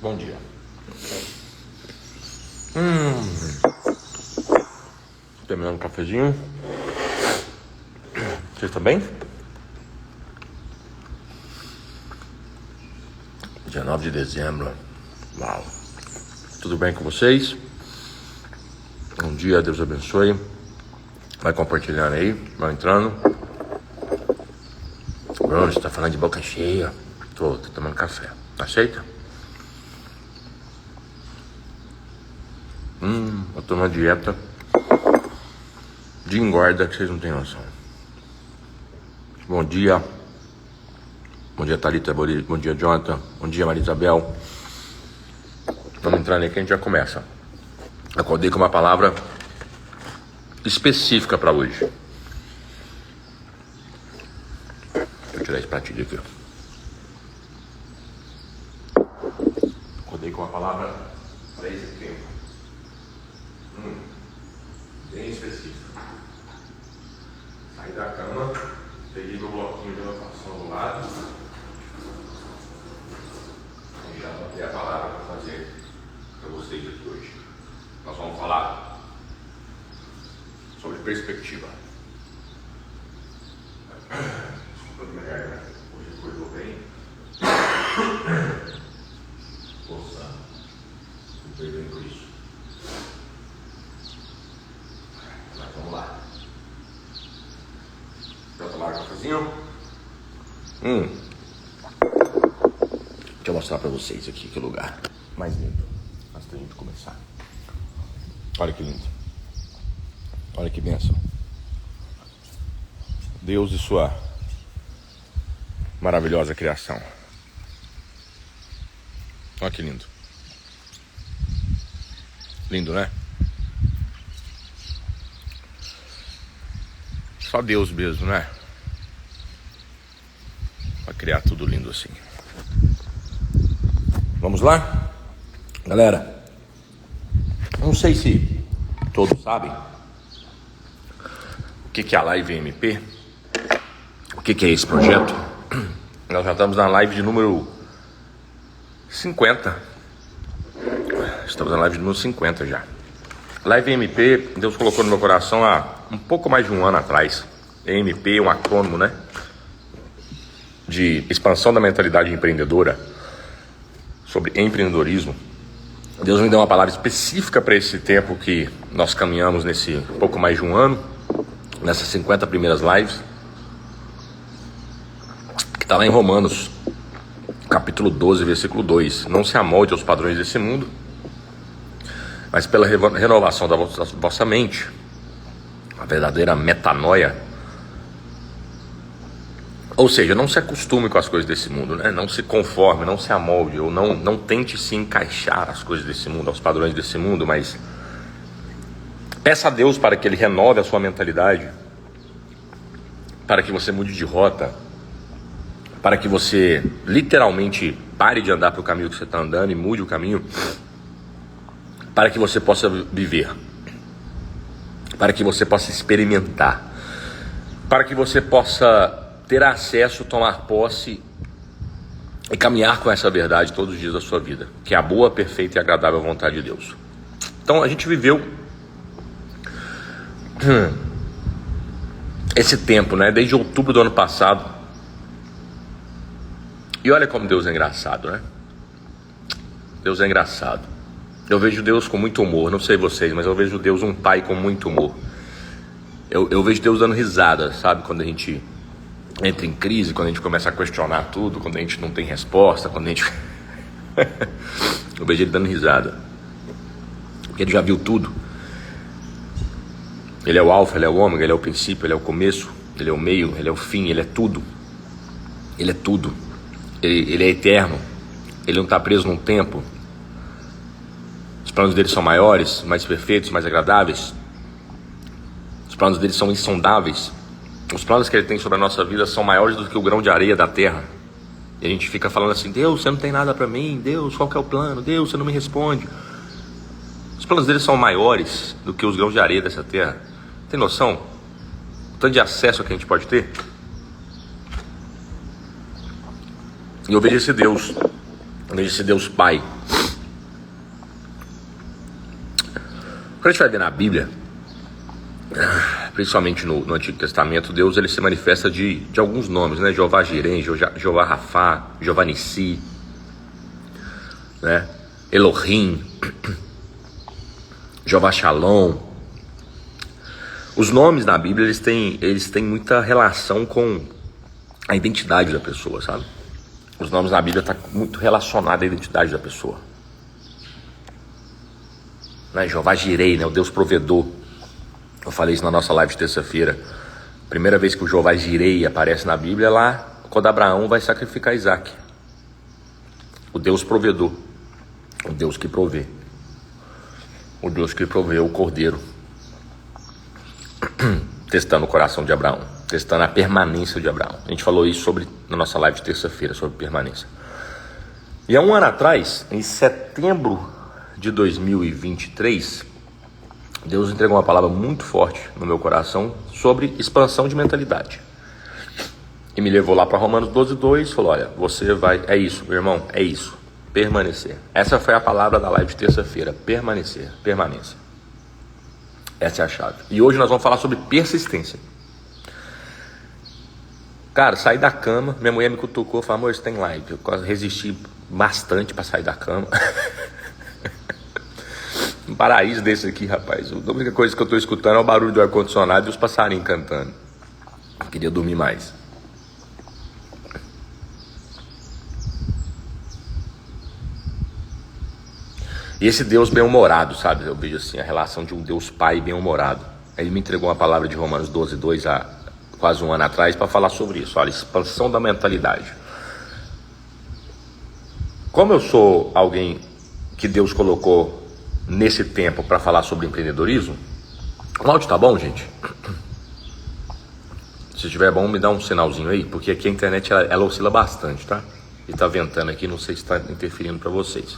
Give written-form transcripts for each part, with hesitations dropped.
Bom dia. Terminando o cafezinho. Vocês estão bem? Dia 9 de dezembro. Uau. Tudo bem com vocês? Bom dia, Deus abençoe. Vai compartilhando aí, vai entrando. Bruno, você tá falando de boca cheia. Tô tomando café. Aceita? Eu tô numa dieta de engorda que vocês não têm noção. Bom dia. Bom dia, Thalita. Bom dia, Jonathan. Bom dia, Maria Isabel. Vamos entrar aí que a gente já começa. Acordei com uma palavra específica para hoje. Deixa eu tirar esse pratinho aqui. Acordei com uma palavra para esse tempo. Bem específica. Saí da cama, peguei meu bloquinho de anotação do lado e já anotei a palavra para fazer para vocês aqui hoje. Nós vamos falar sobre perspectiva. Desculpa minha garganta, hoje acordou bem. Poxa, me perdoem por isso. Mas vamos lá. Já tomaram um cafezinho? Deixa eu mostrar pra vocês aqui que lugar mais lindo antes da gente começar. Olha que lindo. Olha que bênção. Deus e sua maravilhosa criação. Olha que lindo. Lindo, né? Só Deus mesmo, né? Pra criar tudo lindo assim. Vamos lá? Galera, não sei se todos sabem o que é a Live MP, o que é esse projeto. Nós já estamos na live de número 50. Estamos na live de número 50 já. Live MP, Deus colocou no meu coração há um pouco mais de um ano atrás. EMP é um acrônimo, né? De expansão da mentalidade empreendedora, sobre empreendedorismo. Deus me deu uma palavra específica para esse tempo que nós caminhamos nesse pouco mais de um ano, nessas 50 primeiras lives, que está lá em Romanos, capítulo 12, versículo 2. Não se amolde aos padrões desse mundo, mas pela renovação da vossa mente, a verdadeira metanoia. Ou seja, não se acostume com as coisas desse mundo, né? Não se conforme, não se amolde, ou não tente se encaixar às coisas desse mundo, aos padrões desse mundo, mas peça a Deus para que Ele renove a sua mentalidade, para que você mude de rota, para que você literalmente pare de andar para o caminho que você está andando e mude o caminho, para que você possa viver, para que você possa experimentar, para que você possa ter acesso, tomar posse e caminhar com essa verdade todos os dias da sua vida, que é a boa, perfeita e agradável vontade de Deus. Então a gente viveu esse tempo, né? Desde outubro do ano passado. E olha como Deus é engraçado, né? Deus é engraçado. Eu vejo Deus com muito humor, não sei vocês, mas eu vejo Deus um pai com muito humor. Eu vejo Deus dando risada, sabe? Quando a gente entra em crise, quando a gente começa a questionar tudo, quando a gente não tem resposta, quando a gente... Eu vejo Ele dando risada, porque Ele já viu tudo. Ele é o alfa, Ele é o ômega, Ele é o princípio, Ele é o começo, Ele é o meio, Ele é o fim, Ele é tudo. Ele é tudo. Ele é eterno. Ele não está preso num tempo. Os planos dele são maiores, mais perfeitos, mais agradáveis. Os planos dele são insondáveis. Os planos que Ele tem sobre a nossa vida são maiores do que o grão de areia da terra. E a gente fica falando assim: Deus, você não tem nada para mim. Deus, qual que é o plano? Deus, você não me responde. Os planos dele são maiores do que os grãos de areia dessa terra. Tem noção? O tanto de acesso que a gente pode ter? E eu vejo esse Deus Pai, Quando a gente vai ver na Bíblia, principalmente no Antigo Testamento, Deus ele se manifesta de alguns nomes, né? Jeová Jireh, Jeová Rafá, Jeová Nissi, né? Elohim, Jeová Shalom. Os nomes na Bíblia eles têm muita relação com a identidade da pessoa, sabe? Os nomes na Bíblia estão muito relacionados à identidade da pessoa, né? Jeová Jireh, né? O Deus provedor. Eu falei isso na nossa live de terça-feira. Primeira vez que o Jeová Jireh aparece na Bíblia é lá quando Abraão vai sacrificar Isaac. O Deus provedor, o Deus que provê, o Deus que proveu o cordeiro, testando o coração de Abraão, testando a permanência de Abraão. A gente falou isso na nossa live de terça-feira, sobre permanência. E há um ano atrás, em setembro de 2023, Deus entregou uma palavra muito forte no meu coração sobre expansão de mentalidade. E me levou lá para Romanos 12:2, falou, olha, você vai, é isso, meu irmão, é isso, permanecer. Essa foi a palavra da live de terça-feira, permanecer, permanência. Essa é a chave. E hoje nós vamos falar sobre persistência. Cara, saí da cama, minha mulher me cutucou, falou, amor, você tem live. Eu quase resisti bastante para sair da cama. Um paraíso desse aqui, rapaz. A única coisa que eu tô escutando é o barulho do ar-condicionado e os passarinhos cantando. Eu queria dormir mais. E esse Deus bem-humorado, sabe? Eu vejo assim, a relação de um Deus Pai bem-humorado. Ele me entregou uma palavra de Romanos 12:2 há quase um ano atrás para falar sobre isso. Olha, expansão da mentalidade. Como eu sou alguém que Deus colocou nesse tempo para falar sobre empreendedorismo, o áudio tá bom, gente? Se estiver bom, me dá um sinalzinho aí, porque aqui a internet ela oscila bastante, tá? E tá ventando aqui, não sei se está interferindo para vocês.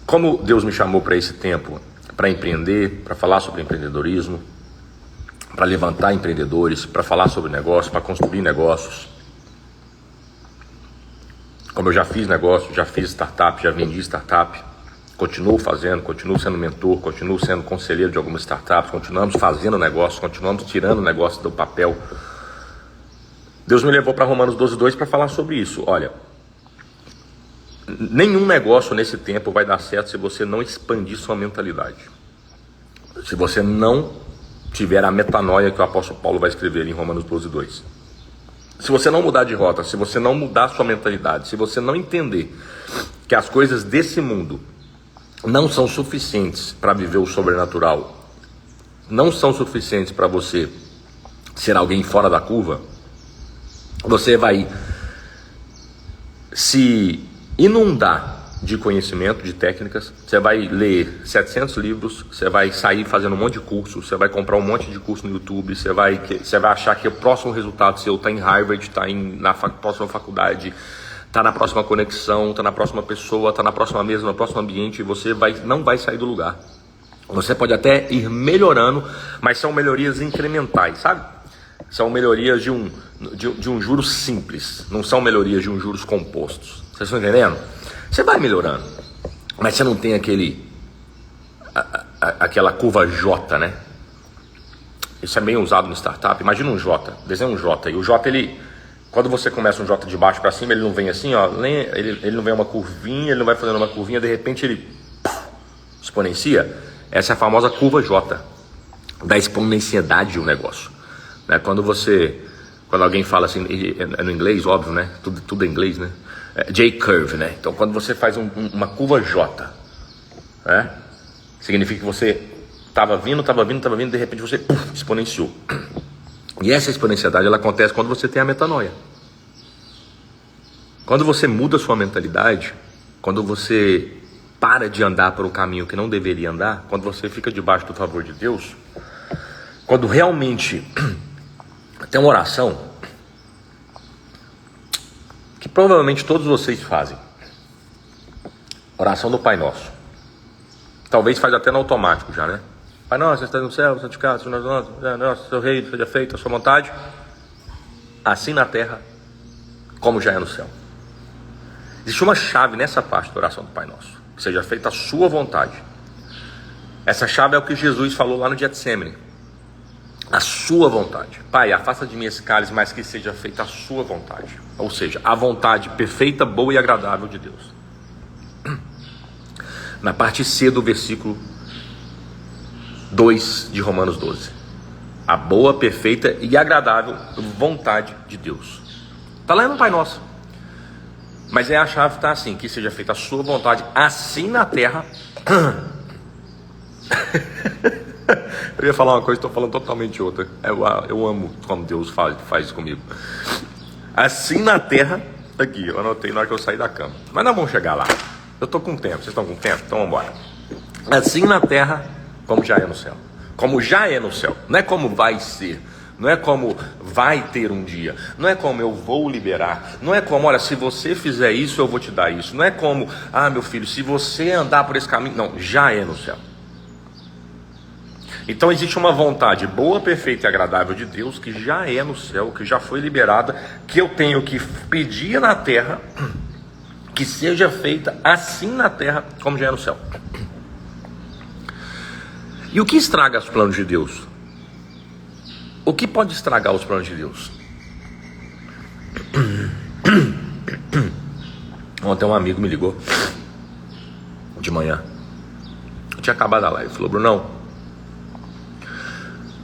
Como Deus me chamou para esse tempo, para empreender, para falar sobre empreendedorismo, para levantar empreendedores, para falar sobre negócios, para construir negócios. Como eu já fiz negócio, já fiz startup, já vendi startup, continuo fazendo, continuo sendo mentor, continuo sendo conselheiro de algumas startups, continuamos fazendo negócios, continuamos tirando negócio do papel. Deus me levou para Romanos 12:2 para falar sobre isso. Olha, nenhum negócio nesse tempo vai dar certo se você não expandir sua mentalidade. Se você não tiver a metanoia que o apóstolo Paulo vai escrever em Romanos 12:2. Se você não mudar de rota, se você não mudar sua mentalidade, se você não entender que as coisas desse mundo não são suficientes para viver o sobrenatural, não são suficientes para você ser alguém fora da curva, você vai se inundar de conhecimento, de técnicas, você vai ler 700 livros, você vai sair fazendo um monte de curso, você vai comprar um monte de curso no YouTube, você vai achar que o próximo resultado seu está em Harvard, está na próxima faculdade, está na próxima conexão, está na próxima pessoa, está na próxima mesa, no próximo ambiente, e você não vai sair do lugar. Você pode até ir melhorando, mas são melhorias incrementais, sabe? São melhorias de um juros simples, não são melhorias de um juros compostos. Vocês estão entendendo? Você vai melhorando, mas você não tem aquela curva J, né? Isso é bem usado no startup. Imagina um J, desenha um J. E o J, quando você começa um J de baixo para cima, ele não vem assim, ó. Ele não vem uma curvinha, ele não vai fazendo uma curvinha, de repente ele exponencia. Essa é a famosa curva J, da exponencialidade do negócio. Né? Quando alguém fala assim, é no inglês, óbvio, né? Tudo é inglês, né? J-curve, né? Então, quando você faz uma curva J, né? Significa que você estava vindo, de repente você exponenciou. E essa exponencialidade, ela acontece quando você tem a metanoia. Quando você muda a sua mentalidade, quando você para de andar por um caminho que não deveria andar, quando você fica debaixo do favor de Deus, quando realmente tem uma oração que provavelmente todos vocês fazem, oração do Pai Nosso. Talvez faz até no automático já, né? Pai nosso, que estás no céu, santificado seja o nome, seu reino, seja feita a sua vontade, assim na terra como já é no céu. Existe uma chave nessa parte da oração do Pai Nosso: que seja feita a sua vontade. Essa chave é o que Jesus falou lá no Getsemane. A sua vontade. Pai, afasta de mim esse cálice, mas que seja feita a sua vontade. Ou seja, a vontade perfeita, boa e agradável de Deus. Na parte C do versículo 2 de Romanos 12. A boa, perfeita e agradável vontade de Deus. Está lá no Pai Nosso. Mas a chave está assim: que seja feita a sua vontade, assim na terra. Eu ia falar uma coisa, estou falando totalmente outra. Eu amo como Deus faz comigo. Assim na terra. Aqui, eu anotei na hora que eu saí da cama. Mas nós vamos chegar lá. Eu estou com tempo, vocês estão com tempo? Então vamos embora. Assim na terra, como já é no céu. Como já é no céu. Não é como vai ser. Não é como vai ter um dia. Não é como eu vou liberar. Não é como, olha, se você fizer isso, eu vou te dar isso. Não é como, meu filho, se você andar por esse caminho. Não, já é no céu. Então existe uma vontade boa, perfeita e agradável de Deus, que já é no céu, que já foi liberada, que eu tenho que pedir na terra, que seja feita assim na terra, como já é no céu. E o que estraga os planos de Deus? O que pode estragar os planos de Deus? Ontem um amigo me ligou de manhã. Eu tinha acabado a live. Falou: Brunão,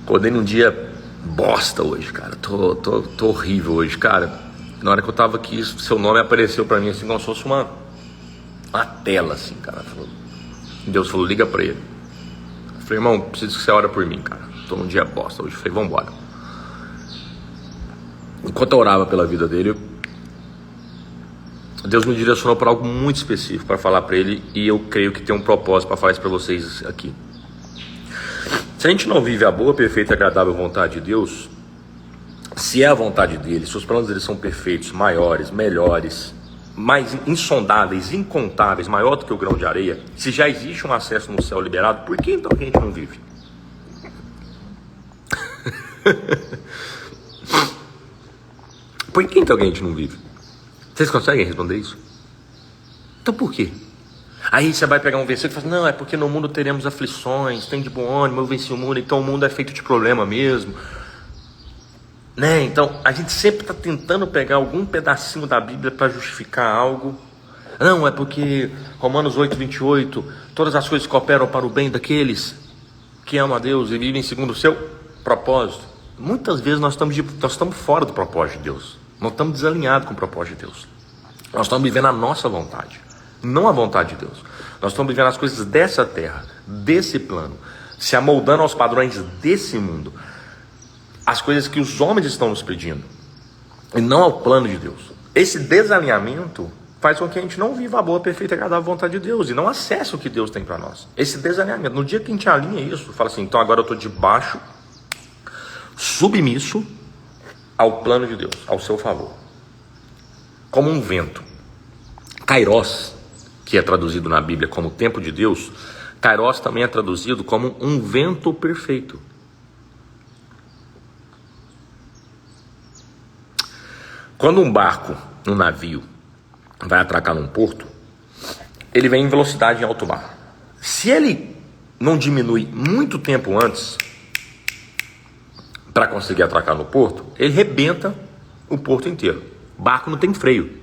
acordei num dia bosta hoje, cara. Tô horrível hoje, cara. Na hora que eu tava aqui, seu nome apareceu pra mim assim, como se fosse uma tela, assim, cara. Deus falou: liga pra ele. Eu falei: irmão, preciso que você ore por mim, cara. Tô num dia bosta hoje. Eu falei: vambora. Enquanto eu orava pela vida dele, Deus me direcionou para algo muito específico para falar para ele, e eu creio que tem um propósito para falar isso para vocês aqui. Se a gente não vive a boa, perfeita e agradável vontade de Deus, se é a vontade dele, se os planos dele são perfeitos, maiores, melhores, mais insondáveis, incontáveis, maior do que o grão de areia, se já existe um acesso no céu liberado, por que então que a gente não vive? Por que então que a gente não vive? Vocês conseguem responder isso? Então por quê? Aí você vai pegar um versículo e fala: não, é porque no mundo teremos aflições, tem de bom ânimo, eu venci o mundo, então o mundo é feito de problema mesmo, né? Então a gente sempre está tentando pegar algum pedacinho da Bíblia para justificar algo. Não, é porque Romanos 8:28, todas as coisas cooperam para o bem daqueles que amam a Deus e vivem segundo o seu propósito. Muitas vezes nós estamos fora do propósito de Deus. Nós estamos desalinhados com o propósito de Deus. Nós estamos vivendo a nossa vontade, não a vontade de Deus. Nós estamos vivendo as coisas dessa terra, desse plano, se amoldando aos padrões desse mundo, as coisas que os homens estão nos pedindo, e não ao plano de Deus. Esse desalinhamento faz com que a gente não viva a boa, perfeita e agradável vontade de Deus, e não acesse o que Deus tem para nós. Esse desalinhamento, no dia que a gente alinha isso, fala assim: então agora eu estou debaixo, submisso ao plano de Deus, ao seu favor, como um vento. Kairos, que é traduzido na Bíblia como tempo de Deus, Kairos também é traduzido como um vento perfeito. Quando um barco, um navio, vai atracar num porto, ele vem em velocidade em alto mar. Se ele não diminui muito tempo antes para conseguir atracar no porto, ele rebenta o porto inteiro. O barco não tem freio.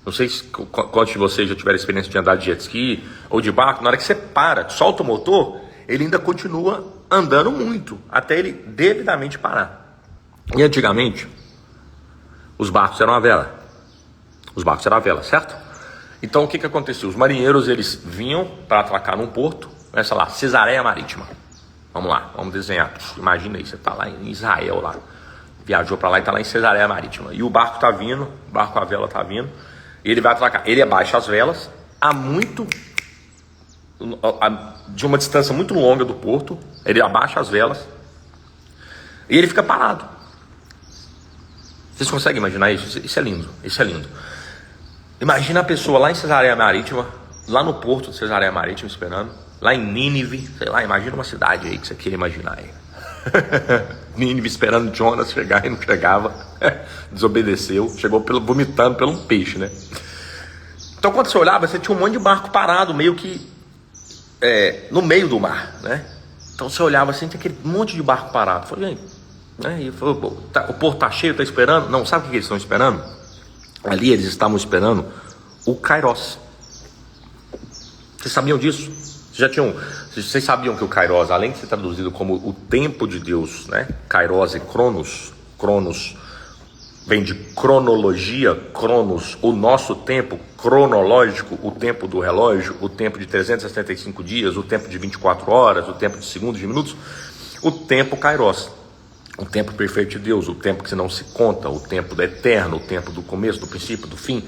Não sei se quantos de vocês já tiveram experiência de andar de jet ski ou de barco. Na hora que você para, solta o motor, ele ainda continua andando muito, até ele devidamente parar. E antigamente, os barcos eram a vela. Os barcos eram a vela, certo? Então o que acontecia? Os marinheiros, eles vinham para atracar num porto, sei lá, Cesareia Marítima. Vamos lá, vamos desenhar. Imagina aí, você está lá em Israel, lá, viajou para lá e está lá em Cesareia Marítima. E o barco está vindo, o barco a vela está vindo, e ele vai atracar. Ele abaixa as velas de uma distância muito longa do porto. Ele abaixa as velas e ele fica parado. Vocês conseguem imaginar isso? Isso é lindo, isso é lindo. Imagina a pessoa lá em Cesareia Marítima, lá no porto de Cesareia Marítima esperando, lá em Nínive, sei lá, imagina uma cidade aí que você queira imaginar aí. Nínive esperando Jonas chegar e não chegava, desobedeceu, chegou vomitando pelo um peixe, né? Então quando você olhava, você tinha um monte de barco parado, meio que no meio do mar, né? Então você olhava assim, tinha aquele monte de barco parado. Eu falei, né? E falou, o porto está cheio, está esperando? Não, sabe o que eles estão esperando? Ali eles estavam esperando o Kairos. Vocês sabiam disso? Vocês sabiam que o Kairos, além de ser traduzido como o tempo de Deus, né? Kairos e Cronos vem de cronologia, Cronos, o nosso tempo cronológico, o tempo do relógio, o tempo de 365 dias, o tempo de 24 horas, o tempo de segundos, de minutos, o tempo Kairos, o tempo perfeito de Deus, o tempo que não se conta, o tempo do eterno, o tempo do começo, do princípio, do fim.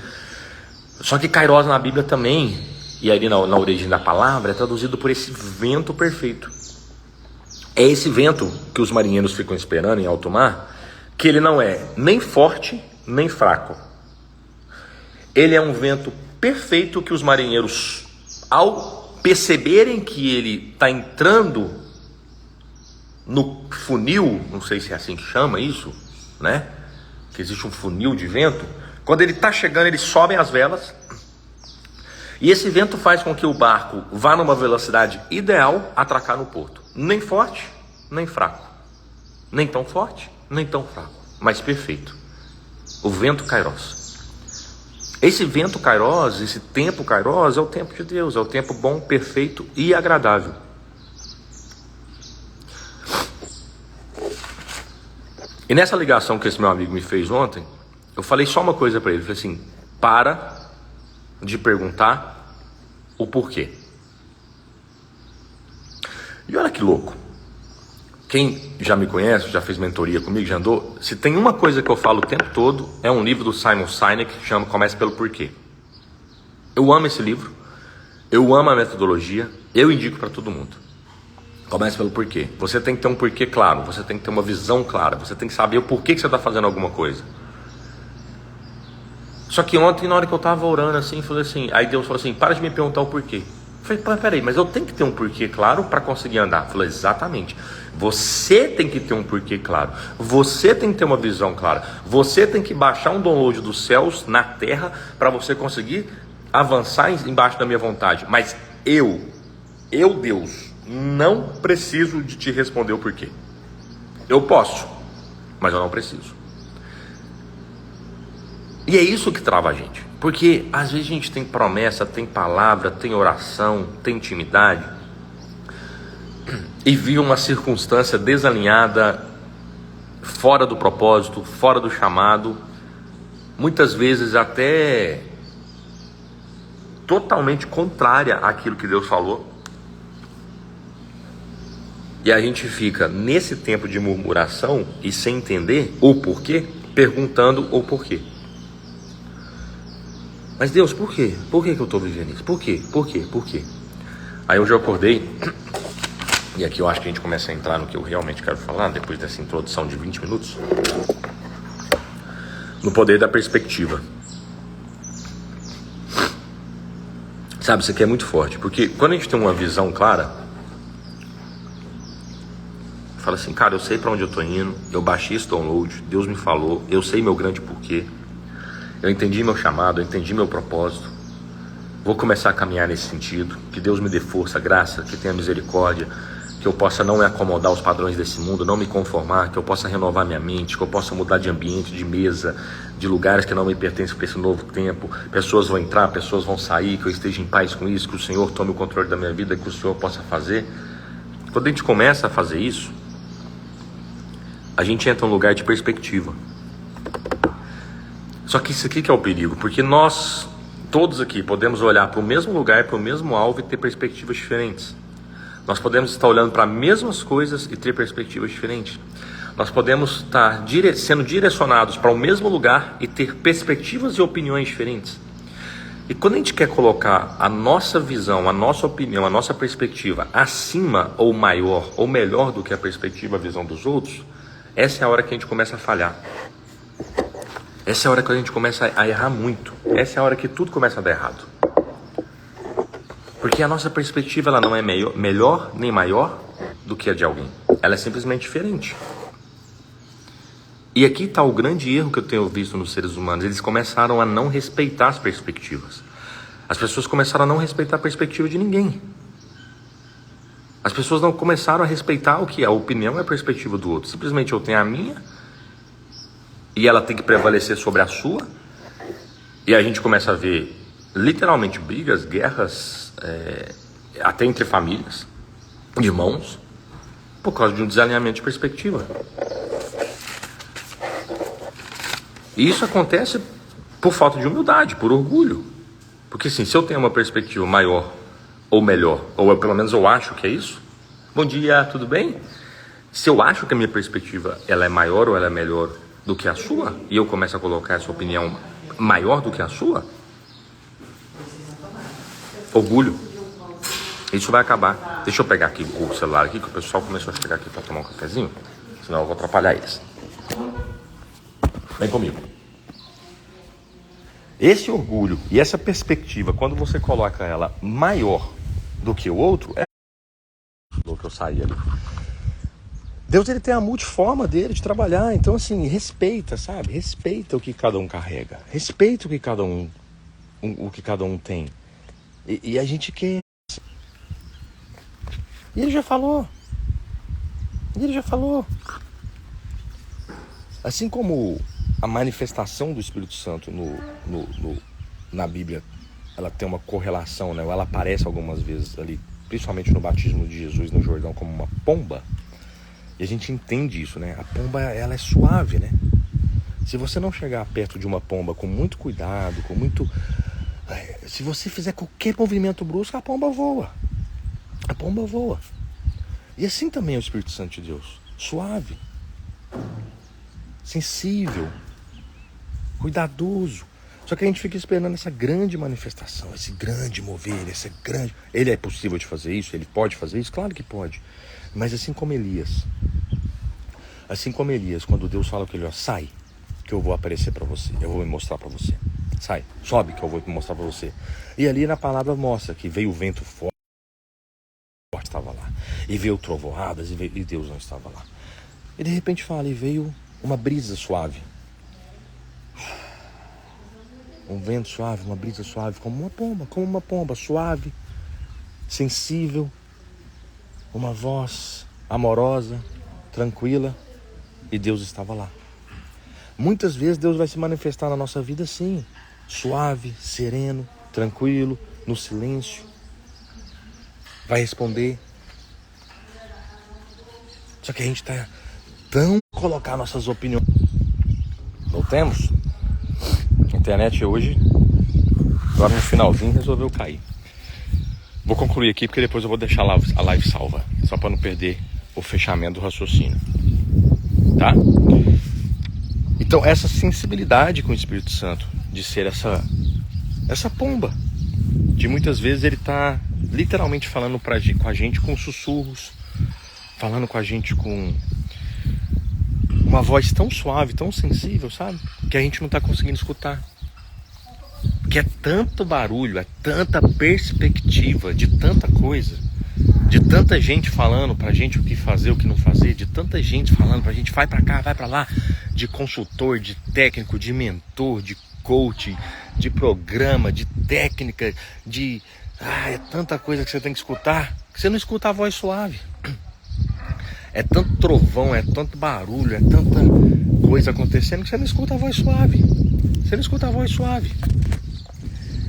Só que Kairos na Bíblia também, e ali na origem da palavra, é traduzido por esse vento perfeito. É esse vento que os marinheiros ficam esperando em alto mar, que ele não é nem forte, nem fraco. Ele é um vento perfeito que os marinheiros, ao perceberem que ele está entrando no funil, não sei se é assim que chama isso, né? Que existe um funil de vento. Quando ele está chegando, eles sobem as velas. E esse vento faz com que o barco vá numa velocidade ideal atracar no porto. Nem forte, nem fraco. Nem tão forte, nem tão fraco, mas perfeito. O vento Kairos. Esse vento Kairos, esse tempo Kairos é o tempo de Deus, é o tempo bom, perfeito e agradável. E nessa ligação que esse meu amigo me fez ontem, eu falei só uma coisa para ele, falei assim, para de perguntar o porquê. E olha que louco. Quem já me conhece, já fez mentoria comigo, já andou, se tem uma coisa que eu falo o tempo todo, é um livro do Simon Sinek que chama Comece pelo Porquê. Eu amo esse livro, eu amo a metodologia, eu indico para todo mundo. Comece pelo porquê. Você tem que ter um porquê claro, você tem que ter uma visão clara, você tem que saber o porquê que você está fazendo alguma coisa. Só que ontem, na hora que eu estava orando assim, falei assim, aí Deus falou assim, para de me perguntar o porquê. Eu falei, peraí, mas eu tenho que ter um porquê claro para conseguir andar. Eu falei, exatamente. Você tem que ter um porquê claro. Você tem que ter uma visão clara. Você tem que baixar um download dos céus na terra para você conseguir avançar embaixo da minha vontade. Mas eu, Deus, não preciso de te responder o porquê. Eu posso, mas eu não preciso. E é isso que trava a gente. Porque às vezes a gente tem promessa, tem palavra, tem oração, tem intimidade, e vive uma circunstância desalinhada, fora do propósito, fora do chamado, muitas vezes até totalmente contrária àquilo que Deus falou. E a gente fica nesse tempo de murmuração e sem entender o porquê, perguntando o porquê. Mas Deus, por quê? Por que eu estou vivendo isso? Por quê? Por quê? Por quê? Aí hoje eu acordei, e aqui eu acho que a gente começa a entrar no que eu realmente quero falar, depois dessa introdução de 20 minutos, no poder da perspectiva. Sabe, isso aqui é muito forte, porque quando a gente tem uma visão clara, fala assim, cara, eu sei para onde eu estou indo, eu baixei esse download, Deus me falou, eu sei meu grande porquê. Eu entendi meu chamado, eu entendi meu propósito. Vou começar a caminhar nesse sentido. Que Deus me dê força, graça, que tenha misericórdia. Que eu possa não me acomodar aos padrões desse mundo, não me conformar. Que eu possa renovar minha mente, que eu possa mudar de ambiente, de mesa, de lugares que não me pertencem para esse novo tempo. Pessoas vão entrar, pessoas vão sair, que eu esteja em paz com isso, que o Senhor tome o controle da minha vida, que o Senhor possa fazer. Quando a gente começa a fazer isso, a gente entra num lugar de perspectiva. Só que isso aqui que é o perigo, porque nós, todos aqui, podemos olhar para o mesmo lugar, para o mesmo alvo e ter perspectivas diferentes. Nós podemos estar olhando para as mesmas coisas e ter perspectivas diferentes. Nós podemos estar sendo direcionados para o mesmo lugar e ter perspectivas e opiniões diferentes. E quando a gente quer colocar a nossa visão, a nossa opinião, a nossa perspectiva acima ou maior ou melhor do que a perspectiva, a visão dos outros, essa é a hora que a gente começa a falhar. Essa é a hora que a gente começa a errar muito. Essa é a hora que tudo começa a dar errado. Porque a nossa perspectiva ela não é melhor nem maior do que a de alguém. Ela é simplesmente diferente. E aqui está o grande erro que eu tenho visto nos seres humanos. Eles começaram a não respeitar as perspectivas. As pessoas começaram a não respeitar a perspectiva de ninguém. As pessoas não começaram a respeitar o que é a opinião e a perspectiva do outro. Simplesmente eu tenho a minha e ela tem que prevalecer sobre a sua. E a gente começa a ver literalmente brigas, guerras, até entre famílias, irmãos, por causa de um desalinhamento de perspectiva. E isso acontece por falta de humildade, por orgulho. Porque assim, se eu tenho uma perspectiva maior ou melhor, ou pelo menos eu acho que é isso. Bom dia, tudo bem? Se eu acho que a minha perspectiva ela é maior ou ela é melhor do que a sua, e eu começo a colocar essa opinião maior do que a sua, orgulho. Isso vai acabar. Deixa eu pegar aqui o celular aqui, que o pessoal começou a chegar aqui para tomar um cafezinho, senão eu vou atrapalhar eles. Vem comigo. Esse orgulho e essa perspectiva, quando você coloca ela maior do que o outro, é do que eu saí ali. Deus, ele tem a multiforma dele de trabalhar, então assim, respeita, sabe? Respeita o que cada um carrega, respeita o que cada um tem. E a gente quer. E ele já falou. Assim como a manifestação do Espírito Santo na Bíblia, ela tem uma correlação, né? Ela aparece algumas vezes ali, principalmente no batismo de Jesus no Jordão, como uma pomba. E a gente entende isso, né? A pomba, ela é suave, né? Se você não chegar perto de uma pomba com muito cuidado, se você fizer qualquer movimento brusco, a pomba voa. E assim também é o Espírito Santo de Deus. Suave, sensível, cuidadoso. Só que a gente fica esperando essa grande manifestação, esse grande mover, Ele é possível de fazer isso? Ele pode fazer isso? Claro que pode. Mas assim como Elias, quando Deus fala com ele, sai, que eu vou aparecer para você, eu vou me mostrar para você. Sai, sobe que eu vou te mostrar para você. E ali na palavra mostra que veio o vento forte, estava lá. E veio trovoadas, e Deus não estava lá. E de repente fala, e veio uma brisa suave. Um vento suave, uma brisa suave, como uma pomba, suave, sensível. Uma voz amorosa, tranquila, e Deus estava lá. Muitas vezes Deus vai se manifestar na nossa vida assim, suave, sereno, tranquilo, no silêncio. Vai responder. Só que a gente está tão colocar nossas opiniões. Não temos? A internet hoje, agora no finalzinho, resolveu cair. Vou concluir aqui porque depois eu vou deixar a live salva, só para não perder o fechamento do raciocínio, tá? Então essa sensibilidade com o Espírito Santo, de ser essa pomba, de muitas vezes ele tá literalmente falando com a gente com sussurros, falando com a gente com uma voz tão suave, tão sensível, sabe? Que a gente não tá conseguindo escutar. Que é tanto barulho, é tanta perspectiva de tanta coisa, de tanta gente falando pra gente o que fazer, o que não fazer, de tanta gente falando pra gente, vai pra cá, vai pra lá, de consultor, de técnico, de mentor, de coach, de programa, de técnica, é tanta coisa que você tem que escutar, que você não escuta a voz suave. É tanto trovão, é tanto barulho, é tanta coisa acontecendo que você não escuta a voz suave.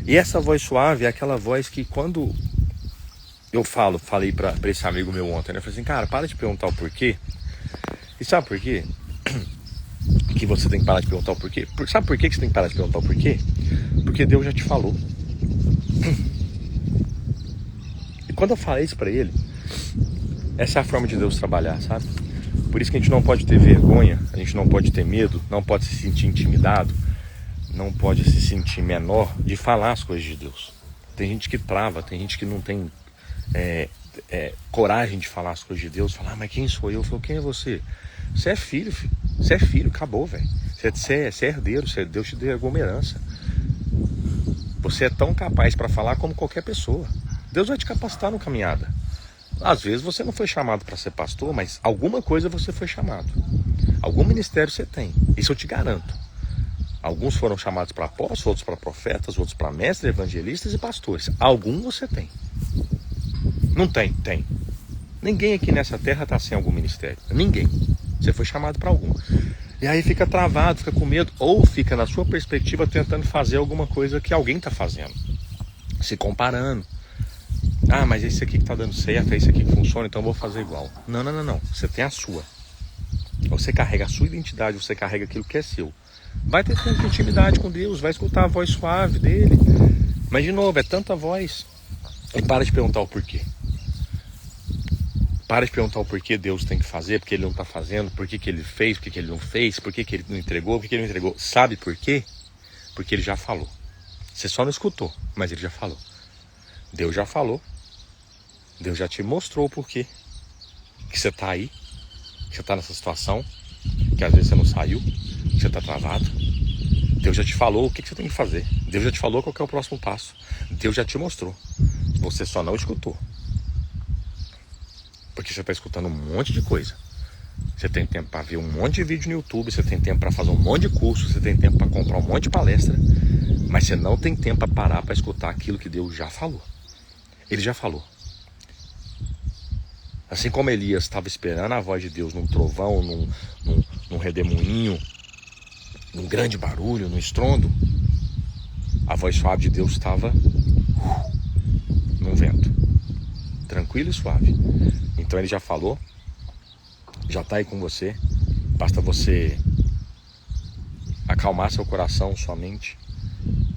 E essa voz suave é aquela voz que quando eu falei pra esse amigo meu ontem, né? Eu falei assim, cara, para de perguntar o porquê. E sabe por quê? Que você tem que parar de perguntar o porquê? Sabe por que você tem que parar de perguntar o porquê? Porque Deus já te falou. E quando eu falei isso pra ele, essa é a forma de Deus trabalhar, sabe? Por isso que a gente não pode ter vergonha, a gente não pode ter medo, não pode se sentir intimidado, não pode se sentir menor de falar as coisas de Deus. Tem gente que trava, tem gente que não tem coragem de falar as coisas de Deus, falar, mas quem sou eu? Eu falo, quem é você? Você é filho, você é filho, acabou, velho. Você é herdeiro, Deus te deu alguma herança. Você é tão capaz para falar como qualquer pessoa. Deus vai te capacitar na caminhada. Às vezes você não foi chamado para ser pastor, mas alguma coisa você foi chamado. Algum ministério você tem, isso eu te garanto. Alguns foram chamados para apóstolos, outros para profetas, outros para mestres, evangelistas e pastores. Algum você tem. Não tem? Tem. Ninguém aqui nessa terra está sem algum ministério. Ninguém. Você foi chamado para algum. E aí fica travado, fica com medo, ou fica na sua perspectiva tentando fazer alguma coisa que alguém está fazendo. Se comparando. Ah, mas esse aqui que está dando certo, é esse aqui que funciona, então eu vou fazer igual. Não. Você tem a sua. Você carrega a sua identidade, você carrega aquilo que é seu. Vai ter tempo de intimidade com Deus, vai escutar a voz suave dele. Mas de novo, é tanta voz. E para de perguntar o porquê. Para de perguntar o porquê Deus tem que fazer, porque ele não está fazendo, por que ele fez, por que ele não fez, por que ele não entregou, por que ele não entregou. Sabe por quê? Porque ele já falou. Você só não escutou, mas ele já falou. Deus já falou. Deus já te mostrou o porquê que você está aí, que você está nessa situação, que às vezes você não saiu, que você está travado. Deus já te falou o que você tem que fazer. Deus já te falou qual que é o próximo passo. Deus já te mostrou. Você só não escutou. Porque você está escutando um monte de coisa. Você tem tempo para ver um monte de vídeo no YouTube, você tem tempo para fazer um monte de curso, você tem tempo para comprar um monte de palestra, mas você não tem tempo para parar para escutar aquilo que Deus já falou. Ele já falou. Assim como Elias estava esperando a voz de Deus num trovão, num redemoinho, num grande barulho, num estrondo, a voz suave de Deus estava num vento, tranquilo e suave. Então ele já falou, já está aí com você, basta você acalmar seu coração, sua mente,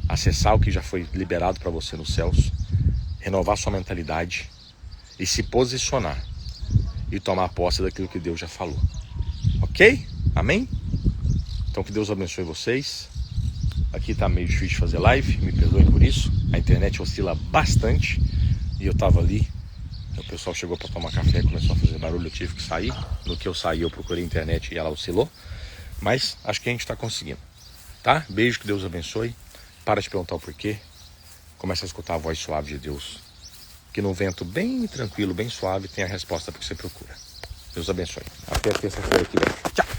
acessar o que já foi liberado para você nos céus, renovar sua mentalidade e se posicionar e tomar posse daquilo que Deus já falou. Ok? Amém? Então que Deus abençoe vocês. Aqui está meio difícil de fazer live, me perdoem por isso. A internet oscila bastante e eu estava ali. O pessoal chegou para tomar café, começou a fazer barulho, eu tive que sair. No que eu saí, eu procurei a internet e ela oscilou. Mas acho que a gente está conseguindo. Tá? Beijo, que Deus abençoe. Para de perguntar o porquê. Começa a escutar a voz suave de Deus. Que num vento bem tranquilo, bem suave, tem a resposta para o que você procura. Deus abençoe. Até terça-feira que vem. Tchau!